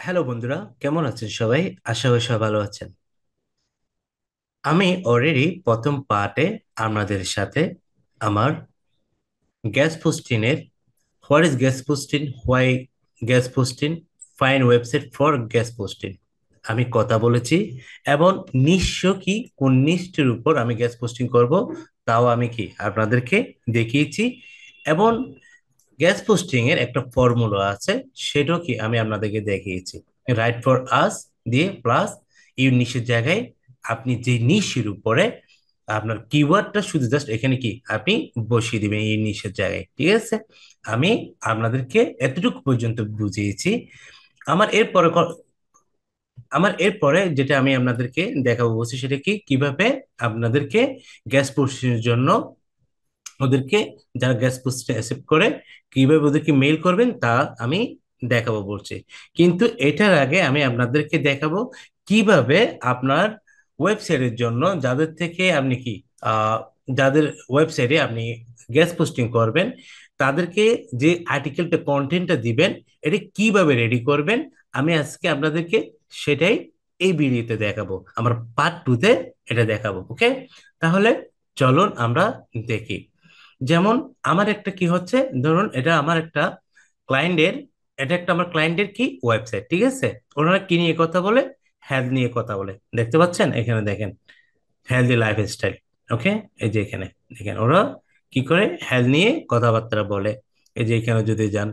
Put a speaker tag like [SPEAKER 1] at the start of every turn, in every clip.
[SPEAKER 1] Hello বন্ধুরা, কেমন আছেন সবাই? আশা করি সবাই ভালো আছেন। আমি অলরেডি প্রথম পার্টে আপনাদের সাথে আমার গ্যাস পোস্টিংয়ের what is guest posting, why guest posting, find website for guest posting আমি কথা বলেছি। এবং নিশ্চ কি কোন নিশ্চের উপর আমি গ্যাস পোস্টিং করব তাও আমি কি আপনাদেরকে দেখিয়েছি। এবং গ্যাস পোস্টিং এর একটা ফর্মুলা আছে, সেটাও কি আমি আপনাদেরকে দেখিয়েছি। রাইট ফর আস দিয়ে প্লাস ইউ নিশের জায়গায় আপনি যে নিশের উপরে আপনার কিওয়ার্ডটা শুধু জাস্ট এখানে কি আপনি বসিয়ে দিবেন এই নিশের জায়গায়, ঠিক আছে? আমি আপনাদেরকে এতটুকু পর্যন্ত বুঝিয়েছি। আমার এরপরে আমার এরপরে যেটা আমি আপনাদেরকে দেখাবো বলছি, সেটা কি কিভাবে আপনাদেরকে গ্যাস পোস্টিং এর জন্য ওদেরকে, যারা গ্যাস পোস্টে অ্যাকসেপ্ট করে, কিভাবে ওদেরকে মেইল করবেন তা আমি দেখাবো বলছি। কিন্তু এটার আগে আমি আপনাদেরকে দেখাবো কিভাবে আপনার ওয়েবসাইটের জন্য যাদের থেকে আপনি কি আহ, যাদের ওয়েবসাইটে আপনি গ্যাস পোস্টিং করবেন তাদেরকে যে আর্টিকেলটা কন্টেন্টটা দিবেন, এটা কিভাবে রেডি করবেন আমি আজকে আপনাদেরকে সেটাই এই ভিডিওতে দেখাবো। আমার পার্ট 2-তে এটা দেখাবো, ওকে? তাহলে চলুন আমরা দেখি। যেমন আমার একটা কি হচ্ছে, ধরুন এটা আমার একটা ক্লায়েন্টের, এটা একটা আমার ক্লায়েন্টের কি ওয়েবসাইট, ঠিক আছে? ওনারা কি নিয়ে কথা বলে? হেলথ নিয়ে কথা বলে। দেখতে পাচ্ছেন এখানে, দেখেন, হেলদি লাইফস্টাইল। ওকে, এই যে এখানে দেখেন ওরা কি করে হেলথ নিয়ে কথাবার্তা বলে। এই যে এখানে যদি যান,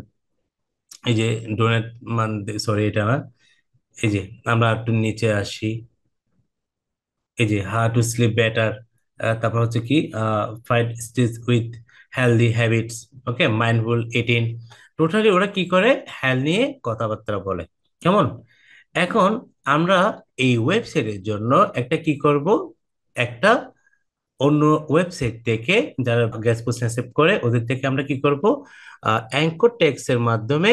[SPEAKER 1] এই যে ডোনেট মান, সরি এটা না, এই যে আমরা একটু নিচে আসি, এই যে হাউ টু স্লিপ বেটার, তারপর হচ্ছে কি fight stays with healthy habits, okay, mindful eating. Totally ওরা কি করে? হেলথ নিয়ে কথাবার্তা বলে, কেমন? এখন আমরা এই ওয়েবসাইটের জন্য একটা কি করব, একটা অন্য ওয়েবসাইট থেকে, যারা গ্যাস পোস্ট অ্যাকসেপ্ট করে ওদের থেকে আমরা কি করব, অ্যাঙ্কর ট্যাগস এর মাধ্যমে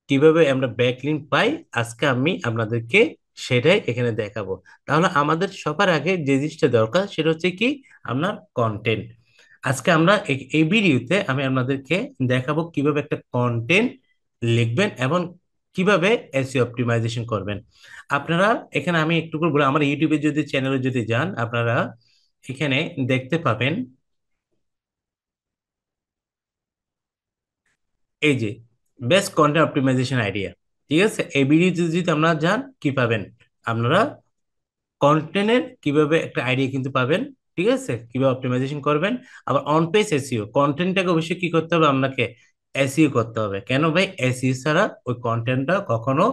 [SPEAKER 1] কিভাবে আমরা ব্যাকলিংক পাই, আজকে আমি আপনাদেরকে সেটাই এখানে দেখাবো। তাহলে আমাদের সবার আগে যে জিনিসটা দরকার সেটা হচ্ছে কি, আপনার কন্টেন্ট। আজকে আমরা এই ভিডিওতে আমি আপনাদেরকে দেখাবো কিভাবে একটা কন্টেন্ট লিখবেন এবং কিভাবে এসইও অপটিমাইজেশন করবেন। আপনারা এখানে আমি একটু করে বলে, আমার ইউটিউবে যদি চ্যানেলে যদি যান আপনারা এখানে দেখতে পাবেন, এই যে বেস্ট কন্টেন্ট অপটিমাইজেশন আইডিয়া, ঠিক আছে? এই ভিডিওতে যদি আপনারা যান কি পাবেন, আপনারা কন্টেন্টের কিভাবে একটা আইডিয়া কিন্তু পাবেন, ঠিক আছে? কিভাবে অপটিমাইজেশন করবেন। আবার অন পেজ এসইও, কন্টেন্টটাকে অবশ্যই কি করতে হবে আপনাকে, এসইও করতে হবে। কেন ভাই? এসইও ছাড়া ওই কন্টেন্টটা কখনো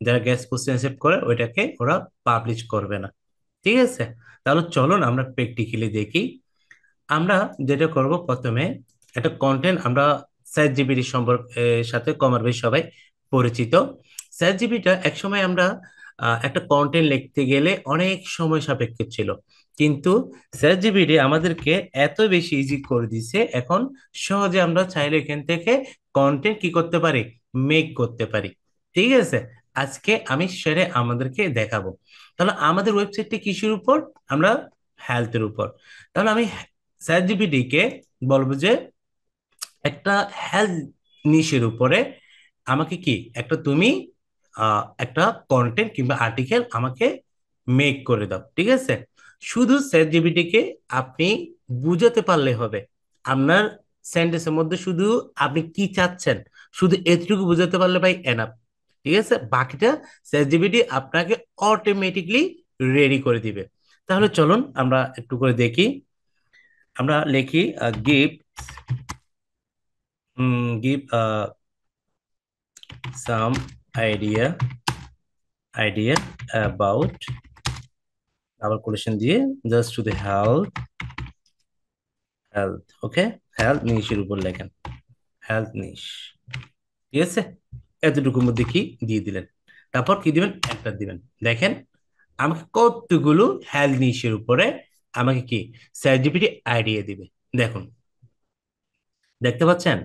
[SPEAKER 1] যারা গেস্ট পোস্ট অ্যাকসেপ্ট করে ওইটাকে ওরা পাবলিশ করবে না, ঠিক আছে? তাহলে চলুন আমরা প্র্যাকটিক্যালি দেখি। আমরা যেটা করব প্রথমে, একটা কন্টেন্ট আমরা চ্যাট জিপিটি সম্পর্কে সাথে কমার বেশ সবাই পরিচিত। চ্যাট জিপিটা একসময় আমরা একটা কন্টেন্ট লিখতে গেলে অনেক সময় সাপেক্ষ ছিল, কিন্তু চ্যাট জিপিটি আমাদেরকে এত বেশি ইজি করে দিছে এখন, সহজে আমরা চাইলে এখান থেকে কন্টেন্ট কি করতে পারি, মেক করতে পারি, ঠিক আছে? আজকে আমি সেটা আমাদেরকে দেখাবো। তাহলে আমাদের ওয়েবসাইটটি কিসের উপর? আমরা হেলথের উপর। তাহলে আমি চ্যাট জিপিটি কে বলবো যে একটা হেলথ নিশের উপরে আমাকে কি একটা তুমি একটা কন্টেন্ট কিংবা আর্টিকেল আমাকে মেক করে দাও, ঠিক আছে? শুধু চ্যাট জিপিটি কে আপনি বুঝাতে পারলে হবে। আপনার সেন্টেন্সের মধ্যে শুধু আপনি কি চাচ্ছেন, শুধু এতটুকু বুঝাতে পারলে ভাই এনাফ, ঠিক আছে? বাকিটা চ্যাট জিপিটি আপনাকে অটোমেটিকলি রেডি করে দিবে। তাহলে চলুন আমরা একটু করে দেখি। আমরা লিখি give, give some idea, idea about, আবার কোটেশন দিয়ে, just to the health, health, okay, health নিশের উপর লেখেন, হেলথ নিশ, ঠিক আছে? এতটুকুর মধ্যে কি দিয়ে দিলেন, তারপর কি দিবেন, একটা দিবেন। দেখেন আমাকে কতগুলো হেলথ নিশের উপরে আমাকে কি চ্যাট জিপিটি আইডিয়া দিবে। দেখুন, দেখতে পাচ্ছেন?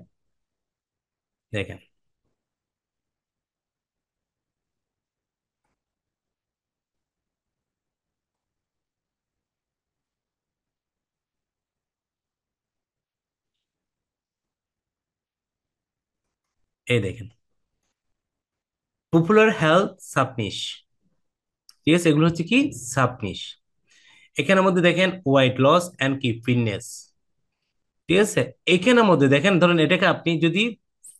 [SPEAKER 1] দেখেন, এই দেখেন, পপুলার হেলথ সাবনিশ, ঠিক আছে, এগুলো হচ্ছে কি সাবনিশ। এখানের মধ্যে দেখেন ওয়েট লস অ্যান্ড কি ফিটনেস, ঠিক আছে। এখানের মধ্যে দেখেন, ধরেন এটাকে আপনি যদি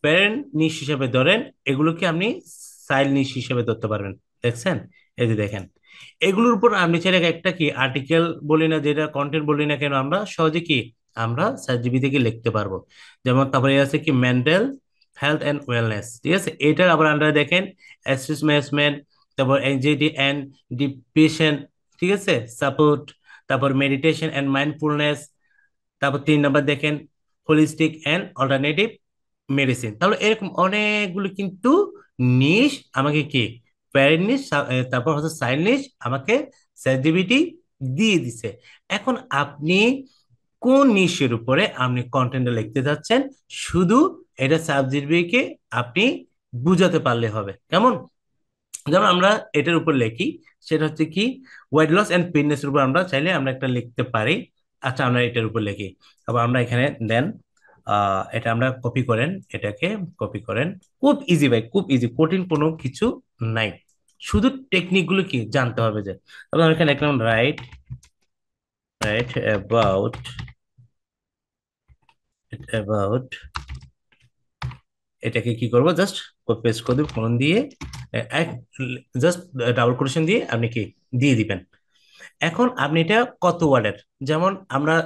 [SPEAKER 1] প্যারেন্ট নিশ হিসেবে ধরেন, এগুলোকে আপনি চাইল্ড নিশ হিসেবে ধরতে পারবেন। দেখছেন, এই যে দেখেন, এগুলোর উপর আপনি চাইলে একটা কি আর্টিকেল বলি না, যেটা কন্টেন্ট বলি না কেন, আমরা সহজে কি আমরা ChatGPT থেকে লিখতে পারবো। যেমন তারপরে আছে কি মেন্টাল হেলথ অ্যান্ড ওয়েলনেস, ঠিক আছে। এটার আবার আন্ডারে দেখেন স্ট্রেস ম্যানেজমেন্ট, তারপর এনজাইটি অ্যান্ড ডিপ্রেশন, ঠিক আছে, সাপোর্ট, তারপর মেডিটেশন অ্যান্ড মাইন্ডফুলনেস, তারপর 3 নম্বর দেখেন হোলিস্টিক অ্যান্ড অল্টারনেটিভ মেডিসিন। তাহলে এরকম অনেকগুলো কিন্তু নিশ আমাকে কি প্যারেন্ট নিশ, তারপর হচ্ছে সাইল্ড নিশ আমাকে ChatGPT দিয়ে দিছে। এখন আপনি কোন নিশের উপরে আপনি কন্টেন্টটা লিখতে যাচ্ছেন, শুধু এটা ChatGPT কে আপনি বুঝাতে পারলে হবে। কেমন? যেমন আমরা এটার উপর লিখি, সেটা হচ্ছে কি ওয়েট লস এন্ড ফিটনেস এর উপর আমরা চাইলে আমরা একটা লিখতে পারি। আচ্ছা, আমরা এটার উপর লিখি। আবার আমরা এখানে দেন এটা আমরা কপি করেন, এটাকে কপি করেন। খুব ইজি ভাই, খুব ইজি, কঠিন কোনো কিছু নাই। শুধু টেকনিক গুলো কি জানতে হবে। যে তারপর আমি এখানে লিখলাম রাইট, রাইট অ্যাবাউট, এটাকে কি করবো, জাস্ট পেস্ট করে দিব ফোন দিয়ে, এক জাস্ট ডাবল কোটেশন দিয়ে আপনি কি দিয়ে দিবেন। এখন আপনি এটা কত ওয়ার্ডের, যেমন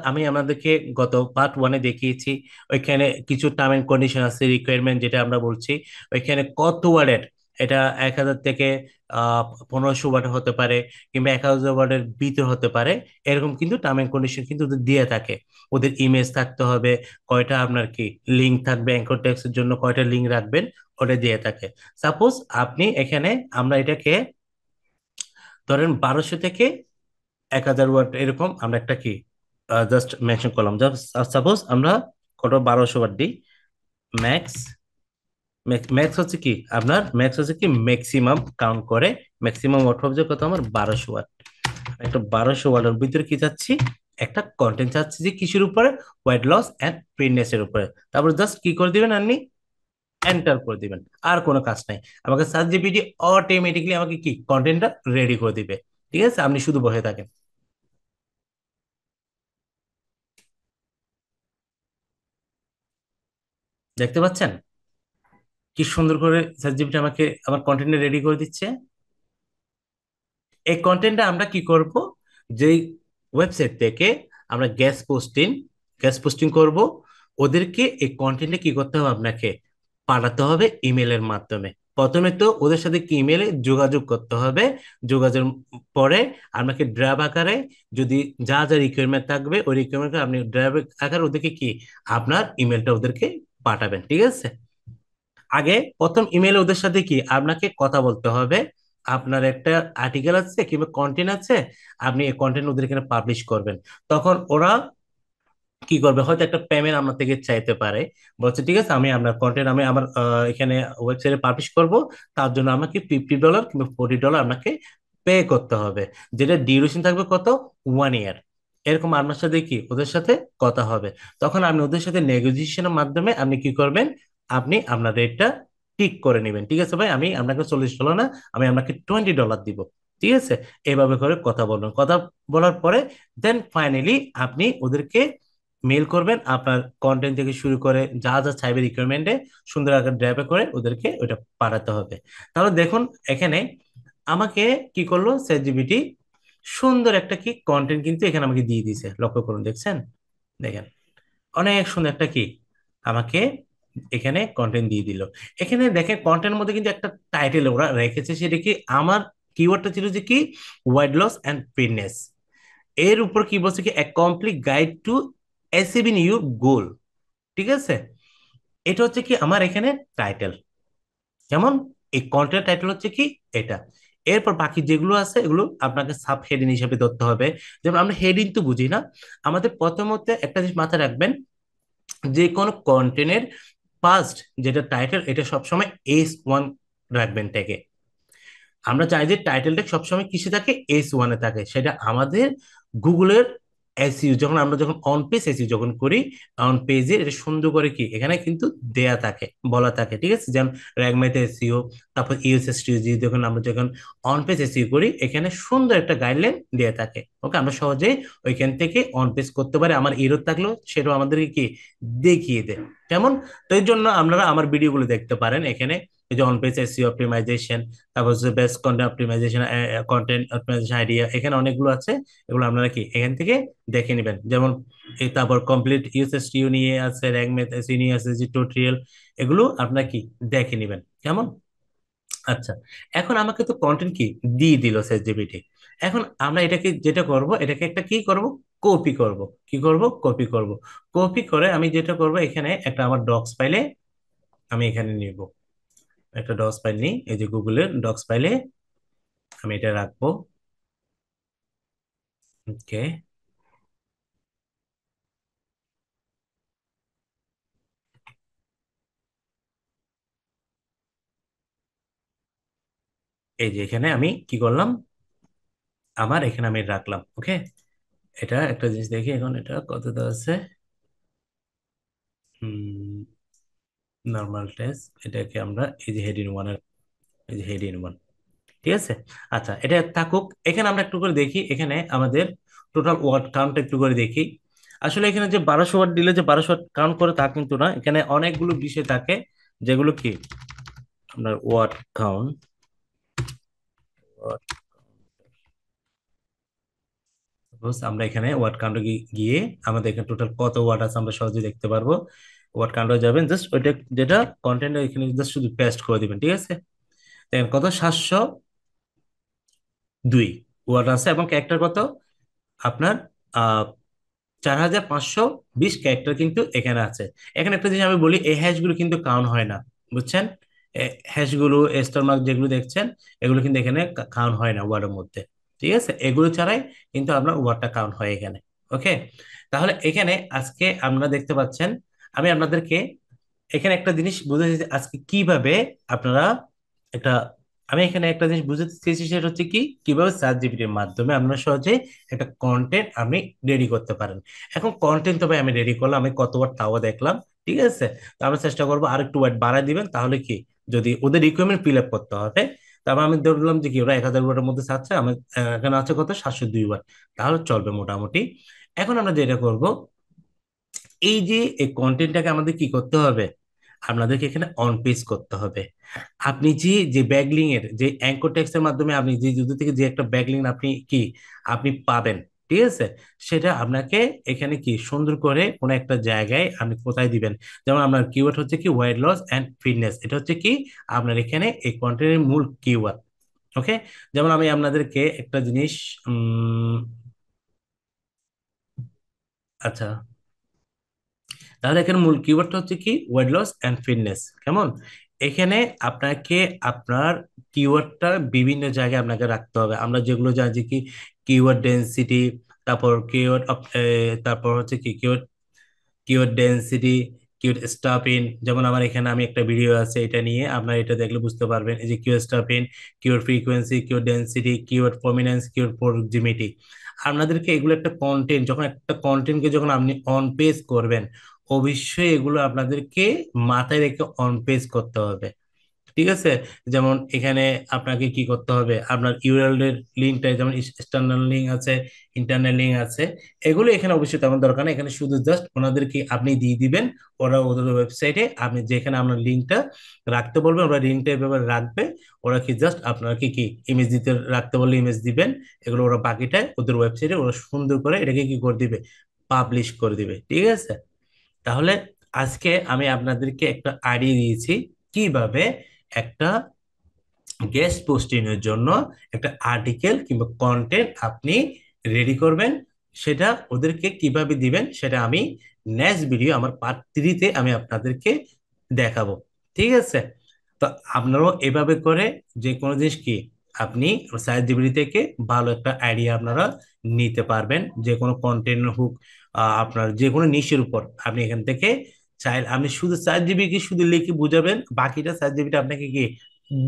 [SPEAKER 1] আমি আমাদেরকে গত পার্ট 1-এ দেখিয়েছি, ওইখানে কিছু টার্ম এন্ড কন্ডিশন আছে, রিকোয়ারমেন্ট যেটা আমরা বলছি, ওইখানে কত ওয়ার্ডের, এটা 1,000 থেকে 1500 ওয়ার্ড হতে পারে, কিংবা 1,000 ওয়ার্ডের ভিতর হতে পারে। এরকম কিন্তু টার্ম এন্ড কন্ডিশন কিন্তু ওদের দিয়ে থাকে। ওদের ইমেজ থাকতে হবে, কয়টা আপনার কি লিঙ্ক থাকবে, অ্যাঙ্কর টেক্সটের জন্য কয়টা লিঙ্ক রাখবেন, ওটা দিয়ে থাকে। সাপোজ আপনি এখানে, আমরা এটাকে ধরেন 1200 থেকে 1,000 ওয়াট এরকম আমরা একটা কি জাস্ট মেনশন করলাম। সাপোজ আমরা কত 1200 ওয়াট দিই। ম্যাক্স, ম্যাক্স হচ্ছে কি আপনার, ম্যাক্স হচ্ছে কি ম্যাক্সিমাম কাউন্ট করে। ম্যাক্সিমাম ওয়াট হবে যে কত আমার 1200 ওয়াট। একটা 1200 ওয়াটের ভিতরে কি চাচ্ছি, একটা কন্টেন্ট চাচ্ছি যে কিসের উপরে, ওয়েট লস এন্ড ফিটনেস এর উপরে। তারপর জাস্ট কি করে দিবেন আপনি, এন্টার করে দিবেন। আর কোনো কাজ নাই, আমাকে ChatGPT অটোমেটিকলি আমাকে কি কন্টেন্টটা রেডি করে দিবে। ঠিক আছে, আপনি শুধু বসে থাকেন। দেখতে পাচ্ছেন কি সুন্দর করে ChatGPT আমাকে আমার কন্টেন্ট রেডি করে দিচ্ছে। এই কন্টেন্টটা আমরা কি করব, যেই ওয়েবসাইট থেকে আমরা গ্যাস পোস্টিং করব, ওদেরকে এই কন্টেন্টে কি করতে হবে, আপনাকে পাঠাতে হবে ইমেলের মাধ্যমে। প্রথমে তো ওদের সাথে কি ইমেলে যোগাযোগ করতে হবে। যোগাযোগ পরে আপনাকে ড্রাফট আকারে, যদি যা যা রিকোয়ারমেন্ট থাকবে ওই রিকোয়ারমেন্ট আপনি ড্রাফট আকারে ওদেরকে কি আপনার ইমেলটা ওদেরকে পাঠাবেন। ঠিক আছে, আগে প্রথম ইমেলে ওদের সাথে কি আপনাকে কথা বলতে হবে। আপনার একটা আর্টিকেল আছে কিংবা কন্টেন্ট আছে, আপনি এই কন্টেন্ট ওদের এখানে পাবলিশ করবেন। তখন ওরা কি করবে, হয়তো একটা পেমেন্ট আপনার থেকে চাইতে পারে। বলছে ঠিক আছে, আমি আপনার কন্টেন্ট আমি আমার এখানে ওয়েবসাইটে পাবলিশ করব, তার জন্য আমাকে $50 কিংবা $40 আপনাকে পে করতে হবে। যেটা ডিউরেশন থাকবে কত, 1 ইয়ার। এরকম আপনার সাথে কি ওদের সাথে কথা হবে। তখন আপনি ওদের সাথে নেগোসিয়েশনের মাধ্যমে আপনি কি করবেন, আপনি আপনার রেটটা ঠিক করে নেবেন। ঠিক আছে ভাই, আমি আপনাকে $40 না, আমি আপনাকে $20 দিব। ঠিক আছে, এভাবে করে কথা বলবেন। কথা বলার পরে দেন ফাইনালি আপনি ওদেরকে মেল করবেন, আপনার কন্টেন্ট থেকে শুরু করে যা যা চাইবে রিকোয়ারমেন্টে সুন্দর আকার ড্রাইভে করে ওদেরকে ওইটা পাঠাতে হবে। তাহলে দেখুন এখানে আমাকে কি করলো ChatGPT, সুন্দর একটা কি কন্টেন্ট কিন্তু এখানে আমাকে দিয়ে দিয়েছে। লক্ষ্য করুন, দেখছেন, দেখেন অনেক সুন্দর একটা কি আমাকে এখানে কন্টেন্ট দিয়ে দিল। এখানে দেখেন কন্টেন্টের মধ্যে কিন্তু একটা টাইটেল ওরা রেখেছে, সেটা কি আমার কিওয়ার্ডটা ছিল যে কি ওয়েট লস অ্যান্ড ফিটনেস। এর উপর কি বলছে কি a complete guide to achieving your goal. ঠিক আছে, এটা হচ্ছে কি আমার এখানে টাইটেল। যেমন এই কন্টেন্ট টাইটেল হচ্ছে কি এটা। এরপর বাকি যেগুলো আছে এগুলো আপনাকে সাব হেডিং হিসেবে ধরতে হবে। যেমন আমরা হেডিং তো বুঝি না, আমাদের প্রথমত একটা জিনিস মাথায় রাখবেন, যে কোনো কন্টেন্টের ফার্স্ট যেটা টাইটেল, এটা সবসময় S1 রাখবেন ট্যাগে। আমরা চাই যে টাইটেলটা সবসময় কিসে থাকে, S1-এ থাকে। সেটা আমাদের গুগলের এসইউ যখন আমরা যখন অন পেজ এসইউ যখন করি, অন পেজে এটা সুন্দর করে কি এখানে কিন্তু দেয়া থাকে, বলা থাকে, ঠিক আছে? যেমন র্যাগম্যাথ এসইও, তারপর ইউএসএসটিজি, যখন আমরা যখন অন পেজ এসইও করি এখানে সুন্দর একটা গাইডলাইন দেয়া থাকে। ওকে, আমরা সহজে ওইখান থেকে অন পেজ করতে পারি। আমার এরর থাকলেও সেটাও আমাদেরকে কি দেখিয়ে দেয়। কেমন? তো এই জন্য আপনারা আমার ভিডিওগুলো দেখতে পারেন এখানে। এই যে অন পেজ এসইও অপটিমাইজেশন, তারপর হচ্ছে best content optimization, content optimization idea, এখানে অনেকগুলো আছে। এগুলো আপনারা কি এখান থেকে দেখে নেবেন। যেমন এই তারপর কমপ্লিট ইউএসএসটিইউ নিয়ে আছে, র্যাঙ্ক ম্যাথ এসইউ নিয়ে আছে, যে টিউটোরিয়াল, এগুলো আপনারা কি দেখে নেবেন। কেমন? আচ্ছা, এখন আমাকে তো কন্টেন্ট কি দিয়ে দিল চ্যাটজিপিটি। এখন আমরা এটাকে যেটা করব, এটাকে একটা কি করব, কপি করব। কি করব? কপি করব। কপি করে আমি যেটা করব, এখানে একটা আমার ডক্স ফাইলে আমি এখানে নিব। একটা ডক্স ফাইল নিই, এই যে গুগলের ডক্স ফাইলে আমি এটা রাখবো। ওকে, এই যে এখানে আমি কি করলাম, আমার এখানে আমি রাখলাম। ওকে, এটা একটা জিনিস দেখি এখন এটা কত দেওয়া আছে। নর্মাল টেস্ট, এটাকে আমরা এই যে হেডিং ওয়ানের, এই যে হেডিং ওয়ান, ঠিক আছে। আচ্ছা, এটা থাকুক। এখানে আমরা একটু করে দেখি, এখানে আমাদের টোটাল ওয়ার্ড কাউন্ট একটু করে দেখি। আসলে এখানে যে 1200 ওয়ার্ড দিলে যে 1200 ওয়ার্ড কাউন্ট করে তা কিন্তু না, এখানে অনেকগুলো বিষয় থাকে যেগুলো কি আপনার ওয়ার্ড কাউন্ট। সাপোজ আমরা এখানে ওয়ার্ড কাউন্টে গিয়ে আমাদের এখানে টোটাল কত ওয়ার্ড আছে আমরা সহজে দেখতে পারবো। ওয়ার্ড কাউন্টে যাবেন, জাস্ট ওইটা যেটা কন্টেন্ট এখানে জাস্ট শুধু পেস্ট করে দিবেন, ঠিক আছে। দেখেন কত, 702 ওয়ার্ড আছে, এবং ক্যারেক্টার কত আপনার 4520 ক্যারেক্টার কিন্তু এখানে আছে। এখানে একটা জিনিস আমি বলি, এই হ্যাশ গুলো কিন্তু কাউন্ট হয় না, বুঝছেন? হ্যাশ গুলো, স্টার মার্ক যেগুলো দেখছেন, এগুলো কিন্তু এখানে কাউন্ট হয় না ওয়ার্ডের মধ্যে। ঠিক আছে, এগুলো ছাড়াই কিন্তু আপনার ওয়ার্ডটা কাউন্ট হয় এখানে। ওকে, তাহলে এখানে আজকে আমরা দেখতে পাচ্ছেন, আমি আপনাদেরকে এখানে একটা জিনিস বুঝাতে চাইছি, আজকে কিভাবে আপনারা একটা, আমি এখানে একটা জিনিস বুঝাতে চেয়েছি, সেটা হচ্ছে কি কিভাবে চ্যাট জিপিটির মাধ্যমে আপনারা সহজে একটা কন্টেন্ট আপনি রেডি করতে পারেন। এখন কন্টেন্ট তবে আমি রেডি করলাম, আমি কতবার তাও দেখলাম, ঠিক আছে। তো আমরা চেষ্টা করবো আর একটু ওয়ার্ড বাড়ায় দিবেন, তাহলে কি যদি ওদের রিকোয়ারমেন্ট ফিল আপ করতে হবে, তারপর আমি ধরলাম যে কি ওরা 1000 ওয়ার্ডের মধ্যে চাচ্ছে, আমি এখানে আছে কত, 702 ওয়ার্ড, তাহলে চলবে মোটামুটি। এখন আমরা যেটা করব, এই যে এই কন্টেন্টটাকে আমাদের কি করতে হবে, আপনাদেরকে এখানে অন পেজ করতে হবে। আপনি যে যে ব্যাকলিং এর যে অ্যাঙ্কর টেক্সটের মাধ্যমে আপনি যে যুদ্ধ থেকে যে একটা ব্যাকলিং আপনি কি আপনি পাবেন, ঠিক আছে, সেটা আপনাকে এখানে কি সুন্দর করে কোনো একটা জায়গায় আপনি কোথায় দিবেন। যেমন আপনার কিওয়ার্ড হচ্ছে কি ওয়েট লস অ্যান্ড ফিটনেস, এটা হচ্ছে কি আপনার এখানে এই কন্টেন্টের মূল কিওয়ার্ড। ওকে, যেমন আমি আপনাদেরকে একটা জিনিস উম আচ্ছা, তাহলে এখানে মূল কিওয়ার্ডটা হচ্ছে কি ওয়েট লস অ্যান্ড ফিটনেস। কেমন? এখানে আপনাকে আপনার কিওয়ার্ডটা বিভিন্ন জায়গায় আপনাকে রাখতে হবে। আমরা যেগুলো জানি যে কি কিওয়ার্ড ডেন্সিটি, তারপর কিওয়ার্ড, তারপর হচ্ছে কি কিওয়ার্ড, কিওয়ার্ড ডেন্সিটি, কিওয়ার্ড স্টাফিন। যেমন আমার এখানে আমি একটা ভিডিও আছে এটা নিয়ে, আপনারা এটা দেখলে বুঝতে পারবেন। এই যে keyword stuffing, keyword frequency, keyword density, keyword prominence, keyword proximity. আপনাদেরকে এগুলো একটা কন্টেন্ট, যখন একটা কন্টেন্টকে যখন আপনি অন পেজ করবেন, অবশ্যই এগুলো আপনাদেরকে মাথায় রেখে অন পেজ করতে হবে, ঠিক আছে। যেমন এখানে আপনাকে কি করতে হবে, আপনার ইউআরএল এর লিঙ্কটা, যেমন এক্সটার্নাল লিঙ্ক আছে, ইন্টারনাল লিঙ্ক আছে, এগুলো এখানে অবশ্যই তেমন দরকার নেই। এখানে শুধু জাস্ট ওনাদেরকে আপনি দিয়ে দিবেন, ওরা ওদের ওয়েবসাইটে আপনি যেখানে আপনার লিঙ্কটা রাখতে বলবেন, ওরা লিঙ্কটা এভাবে রাখবে। ওরা কি জাস্ট আপনাকে কি ইমেজ দিতে রাখতে বললে ইমেজ দিবেন, এগুলো ওরা বাকিটা ওদের ওয়েবসাইটে ওরা সুন্দর করে এটাকে কি করে দিবে, পাবলিশ করে দিবে, ঠিক আছে। তাহলে আজকে আমি আপনাদেরকে একটা আইডিয়া দিয়েছি কিভাবে একটা গেস্ট পোস্টিং এর জন্য একটা আর্টিকেল কিংবা কন্টেন্ট আপনি রেডি করবেন। সেটা ওদেরকে কিভাবে দিবেন সেটা আমি নেক্সট ভিডিও আমার পার্ট 3-তে আমি আপনাদেরকে দেখাবো, ঠিক আছে। তো আপনারাও এভাবে করে যে কোনো জিনিস কি আপনি সাইট জিবিডি থেকে ভালো একটা আইডিয়া আপনারা নিতে পারবেন। যে কোনো কন্টেন্ট হোক, আপনার যে কোনো নিশের উপর আপনি এখান থেকে চাইলে আপনি শুধু চার জিবি কি শুধু লিখে বুঝাবেন, বাকিটা চার জিবিটা আপনাকে কি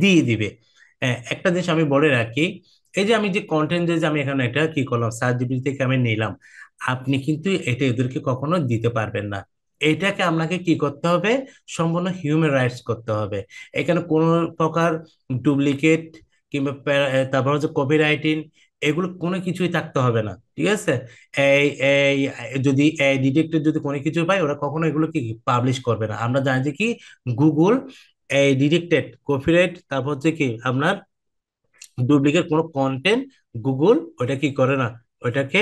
[SPEAKER 1] দিয়ে দিবে। একটা জিনিস আমি বলে রাখি, এই যে আমি যে কন্টেন্ট যে আমি এখানে এটা কি করলাম, চার জিবি থেকে আমি নিলাম, আপনি কিন্তু এটা এদেরকে কখনো দিতে পারবেন না। এটাকে আপনাকে কি করতে হবে? সম্পূর্ণ হিউম্যান রাইটস করতে হবে। এখানে কোনো প্রকার ডুপ্লিকেট কিংবা তারপর হচ্ছে কপিরাইটিং, এগুলো কোনো কিছুই থাকতে হবে না, ঠিক আছে? এই এই যদি এই ডিটেক্টর যদি কোনো কিছু পায়, ওরা কখনো এগুলো কি পাবলিশ করবে না। আমরা জানি যে কি গুগল এই ডিটেক্টেড কপিরাইট, তারপর হচ্ছে কি আপনার ডুপ্লিকেট কোনো কন্টেন্ট, গুগল ওটা কি করে না, ওটাকে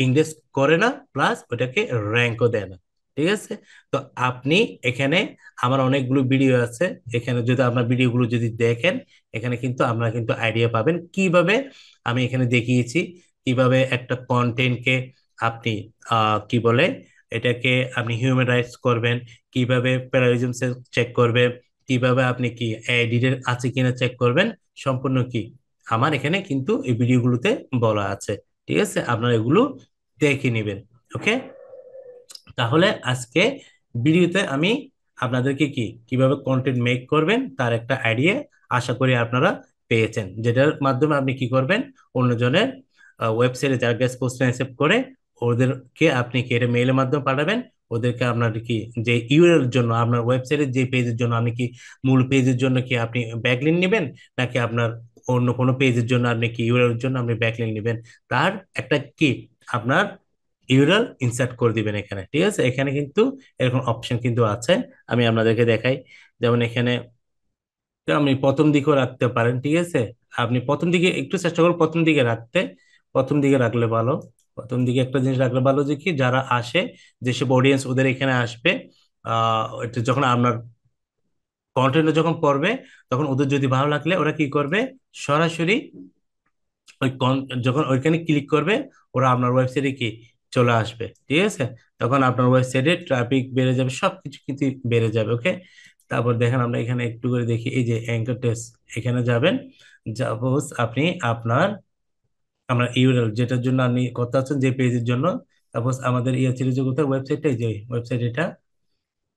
[SPEAKER 1] ইন্ডেক্স করে না, প্লাস ওটাকে র্যাঙ্কও দেয় না, ঠিক আছে? তো আপনি এখানে আমার অনেকগুলো ভিডিও আছে, এখানে যদি আপনার ভিডিওগুলো যদি দেখেন, এখানে কিন্তু আপনারা কিন্তু আইডিয়া পাবেন কিভাবে আমি এখানে দেখিয়েছি কিভাবে একটা কন্টেন্টকে আপনি কি বলে এটাকে আপনি হিউম্যান রাইটস করবেন, কিভাবে প্যারালিজম চেক করবেন, কিভাবে আপনি কি এডিটের আছে কিনা চেক করবেন, সম্পূর্ণ কি আমার এখানে কিন্তু এই ভিডিওগুলোতে বলা আছে, ঠিক আছে? আপনারা এগুলো দেখে নেবেন। ওকে, তাহলে আজকে ভিডিওতে আমি আপনাদেরকে কি কিভাবে কন্টেন্ট মেক করবেন তার একটা আইডিয়া আশা করি আপনারা পেয়েছেন, যেটার মাধ্যমে আপনি কি করবেন, অন্যজনের ওয়েবসাইটে যারা গেস্ট পোস্ট অ্যাকসেপ্ট করে ওদেরকে আপনি কি এটা মেইলের মাধ্যমে পাঠাবেন, ওদেরকে আপনার কি যে ইউআরএল জন্য আপনার ওয়েবসাইটের যে পেজের জন্য আপনি কি মূল পেজের জন্য কি আপনি ব্যাকলিঙ্ক নেবেন, নাকি আপনার অন্য কোনো পেজের জন্য আপনি কি ইউআরএল জন্য আপনি ব্যাকলিঙ্ক নেবেন, তার একটা কি আপনার ইউরাল ইনসার্ট করে দিবেন এখানে, ঠিক আছে? এখানে কিন্তু এরকম অপশন কিন্তু আছে, আমি আপনাদেরকে দেখাই। যেমন এখানে আপনি প্রথম দিকেও রাখতে পারেন, ঠিক আছে? আপনি প্রথম দিকে একটু চেষ্টা করুন প্রথম দিকে রাখতে, প্রথম দিকে রাখলে ভালো। প্রথম দিকে একটা জিনিস রাখলে ভালো যে কি যারা আসে, যেসব অডিয়েন্স ওদের এখানে আসবে, এটা যখন আপনার কন্টেন্ট যখন পড়বে, তখন ওদের যদি ভালো লাগলে ওরা কি করবে, সরাসরি ওই যখন ওইখানে ক্লিক করবে, ওরা আপনার ওয়েবসাইটে কি চলে আসবে, ঠিক আছে? তখন আপনার ওয়েবসাইটে ট্রাফিক বেড়ে যাবে, সবকিছু কিন্তু বেড়ে যাবে। ওকে, তারপর দেখেন আমরা এখানে একটু করে দেখি, এই যে অ্যাঙ্কার টেস্ট, এখানে যাবেন। সাপোজ আপনি আপনার আমরা ইউআরএল যেটার জন্য আপনি কথা আছেন যে পেজের জন্য, সাপোজ আমাদের ইয়ে ছিল যে কোথায় ওয়েবসাইটটাই, যে ওয়েবসাইট এটা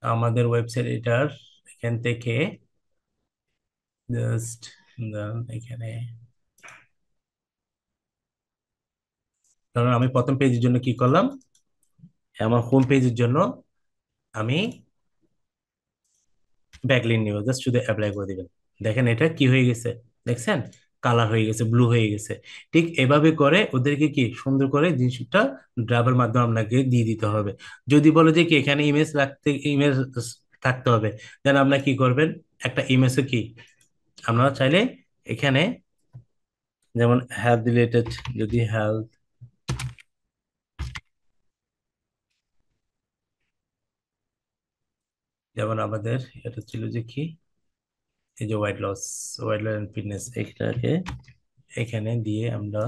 [SPEAKER 1] আমাদের ওয়েবসাইট এটার এখান থেকে জাস্ট এখানে ধরুন আমি প্রথম পেজের জন্য কি করলাম, আমার হোম পেজের জন্য আমি ব্যাকলিন নিব, জাস্ট শুধু অ্যাপ্লাই করে দিবেন। দেখেন এটা কি হয়ে গেছে, দেখছেন? কালার হয়ে গেছে, ব্লু হয়ে গেছে। ঠিক এভাবে করে ওদেরকে কি সুন্দর করে জিনিসটা ড্রাইভার মাধ্যমে আপনাকে দিয়ে দিতে হবে। যদি বলে যে কি এখানে ইমেজ রাখতে, ইমেজ থাকতে হবে, দেন আপনার কি করবেন, একটা ইমেজে কি আপনারা চাইলে এখানে যেমন হেলথ রিলেটেড, যদি হেলথ, যেমন আমাদের এটা ছিল যে কি এই যে ওয়াইট লস এন্ড ফিটনেস, এটাকে এখানে দিয়ে আমরা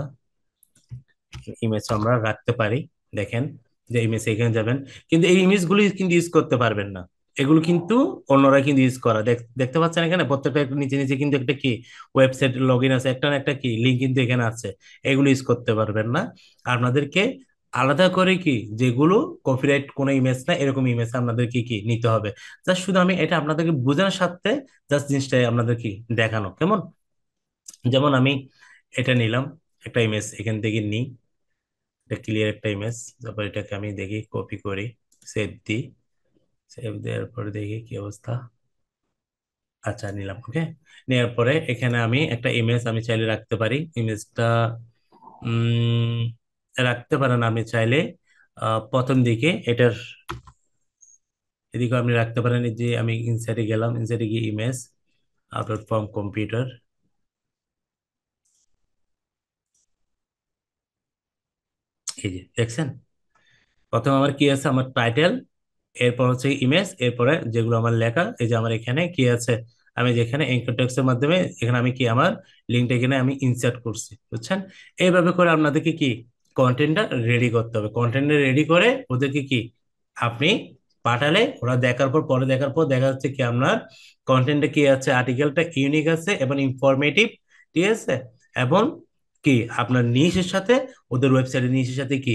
[SPEAKER 1] ইমেজ আমরা রাখতে পারি। দেখেন যে ইমেজ এখানে যাবেন, কিন্তু এই ইমেজগুলি কিন্তু ইউজ করতে পারবেন না, এগুলো কিন্তু অন্যরা কিন্তু ইউজ করা দেখতে পাচ্ছেন এখানে প্রত্যেকটা একটু নিচে নিচে কিন্তু একটা কি ওয়েবসাইট লগ ইন আছে, একটা না একটা কি লিঙ্ক কিন্তু এখানে আছে, এগুলো ইউজ করতে পারবেন না। আপনাদেরকে আলাদা করে কি যেগুলো কপিরাইট কোনো ইমেজ না, এরকম ইমেজ আপনাদেরকে কি নিতে হবে। জাস্ট শুধু আমি এটা আপনাদেরকে বোঝানোর সাথে জাস্ট জিনিসটাই আপনাদের কি দেখানো কেমন। যেমন আমি এটা নিলাম, একটা ইমেজ এখান থেকে নিই, এটা ক্লিয়ার একটা ইমেজ, তারপর এটাকে আমি দেখি কপি করি, সেভ দিই, সেভ দেওয়ার পরে দেখি কি অবস্থা। আচ্ছা নিলাম, ওকে। নেওয়ার পরে এখানে আমি একটা ইমেজ আমি চাইলে রাখতে পারি, ইমেজটা উম রাখতে পারেন আমি চাইলে প্রথম দিকে এটার এদিকে আপনি রাখতে পারেন। এই যে আমি ইনসাইটে গেলাম, ইনসাইটে গিয়ে ইমেজ আপলোড ফ্রম কম্পিউটার, এই যে দেখছেন প্রথম আমার কি আছে, আমার টাইটেল, এরপর হচ্ছে ইমেজ, এরপরে যেগুলো আমার লেখা, এই যে আমার এখানে কি আছে, আমি যেখানে এনকোড টেক্সটের মাধ্যমে এখানে আমি কি আমার লিঙ্কটা এখানে আমি ইনসার্ট করছি, বুঝছেন? এইভাবে করে আপনাদেরকে কি কন্টেন্টটা রেডি করতে হবে। কন্টেন্টটা রেডি করে ওদেরকে কি আপনি পাঠালে ওরা দেখার পর, পরে দেখার পর দেখা যাচ্ছে কি আপনার কন্টেন্টটা কি আছে, আর্টিকেলটা ইউনিক আছে এবং ইনফরমেটিভ, ঠিক আছে? এবং কি আপনার নিশের সাথে ওদের ওয়েবসাইটের নিশের সাথে কি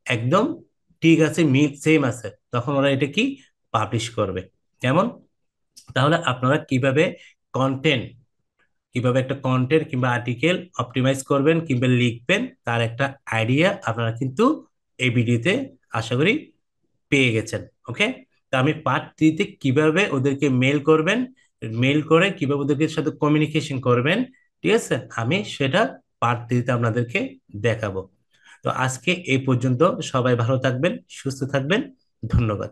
[SPEAKER 1] একদম ঠিক আছে, মিল সেম আছে, তখন ওরা এটা কি পাবলিশ করবে। কেমন? তাহলে আপনারা কিভাবে কন্টেন্ট, কিভাবে একটা কন্টেন্ট কিংবা আর্টিকেল অপটিমাইজ করবেন কিংবা লিখবেন, তার একটা আইডিয়া আপনারা কিন্তু এই ভিডিওতে আশা করি পেয়ে গেছেন। ওকে, তো আমি পার্ট 3-তে কিভাবে ওদেরকে মেল করবেন, মেল করে কিভাবে ওদের সাথে কমিউনিকেশন করবেন, ঠিক আছে, আমি সেটা পার্ট 3-তে আপনাদেরকে দেখাবো। তো আজকে এই পর্যন্ত, সবাই ভালো থাকবেন, সুস্থ থাকবেন, ধন্যবাদ।